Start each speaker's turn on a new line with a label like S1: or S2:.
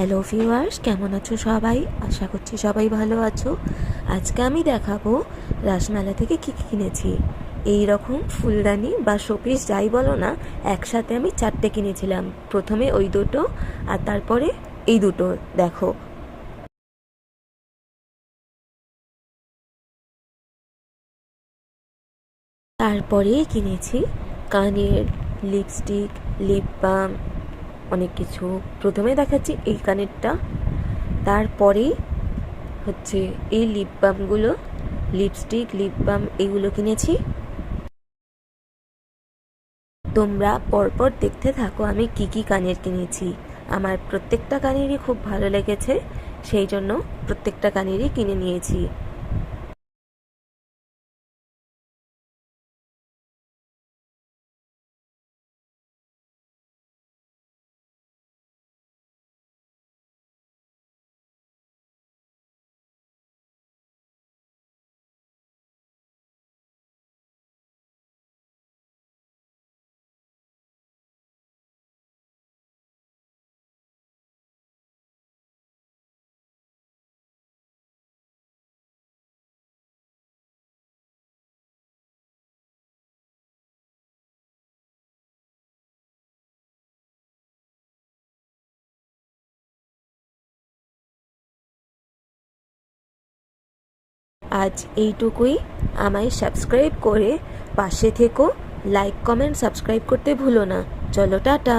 S1: Hello viewers, কেমন আছো সবাই? আশা করছি সবাই ভালো আছো। আজকে আমি দেখাবো রাসমেলা থেকে কী কী কিনেছি। এই রকম ফুলদানি বা শোপিস যাই বলো না, একসাথে আমি 4টে কিনেছিলাম। প্রথমে ওই দুটো আর তারপরে এই দুটো দেখো। তারপরে কিনেছি কানের লিপস্টিক, লিপ বাম, অনেক কিছু। প্রথমে দেখাচ্ছি এই কানেরটা, তারপরেই হচ্ছে এই লিপ বামগুলো, লিপস্টিক, লিপ বাম এগুলো কিনেছি। তোমরা পরপর দেখতে থাকো আমি কি কি কানের কিনেছি। আমার প্রত্যেকটা কানেরই খুব ভালো লেগেছে, সেই জন্য প্রত্যেকটা কানেরই কিনে নিয়েছি। আজ এইটুকুই। আমায় সাবস্ক্রাইব করে পাশে থেকো। লাইক, কমেন্ট, সাবস্ক্রাইব করতে ভুলো না। চলো, টাটা।